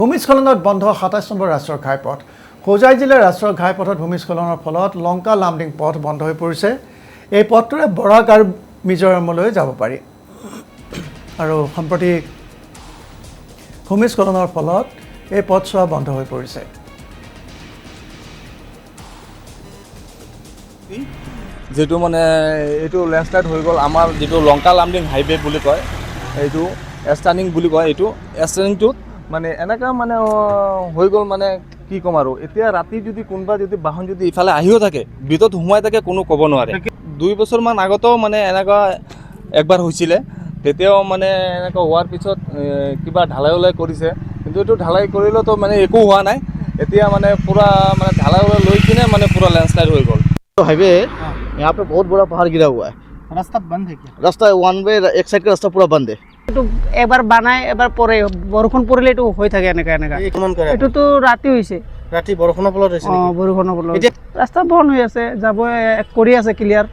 ভূমিস্খলনত বন্ধ ২৭ নম্বৰ ৰাষ্ট্ৰীয় ঘাইপথ হোজাই জিলাৰ ৰাষ্ট্ৰীয় ঘাইপথত ভূমিস্খলনৰ ফলত লংকা লামডিং পথ বন্ধ হৈ পৰিছে। এই পথটোৰে বৰাক আৰু মিজোৰামলৈ যাব পাৰি আৰু সম্প্ৰতি ভূমিস্খলনৰ ফলত এই পথছোৱা বন্ধ হৈ পৰিছে। যেটো মানে এইটো লেণ্ডস্লাইড হৈ গ'ল আমাৰ যেটো লংকা লামডিং হাইৱে বুলি কয়, এইটো এষ্টাৰ্নিং বুলি কয়। এইটো এষ্টাৰ্নিংটোত মানে এনেকা মানে হৈ গ'ল মানে কি ক'ম আৰু এতিয়া ৰাতি যদি কোনোবা যদি বাহন যদি ইফালে আহিও থাকে ভিতৰত সোমাই থাকে কোনো ক'ব নোৱাৰে। 2 বছৰমান আগতেও মানে এনেকুৱা একবাৰ হৈছিলে, তেতিয়াও মানে এনেকুৱা হোৱাৰ পিছত কিবা ঢালাই ওলাই কৰিছে, কিন্তু এইটো ঢালাই কৰিলেতো মানে একো হোৱা নাই। এতিয়া মানে पूरा মানে ঢালাই ওলাই লৈ কিনে মানে पूरा लैंडस्लाइड हो गल। हाईवे यहाँ पे बहुत बड़ा पहाड़ गिरा हुआ है। रास्ता बंद है क्या? रास्ता वन वे, एक साइड का रास्ता पूरा बंद है। এটো এবাৰ বানাই এবাৰ পৰে বৰষুণ পৰিলে এটো হৈ থাকে এনেকা এটো তো ৰাতি হৈছে, ৰাতি বৰষুণৰ ফলত হৈছে বৰষুণৰ ফলত ৰাস্তা বন্ধ হৈ আছে, যাব কৰি আছে ক্লিয়াৰ।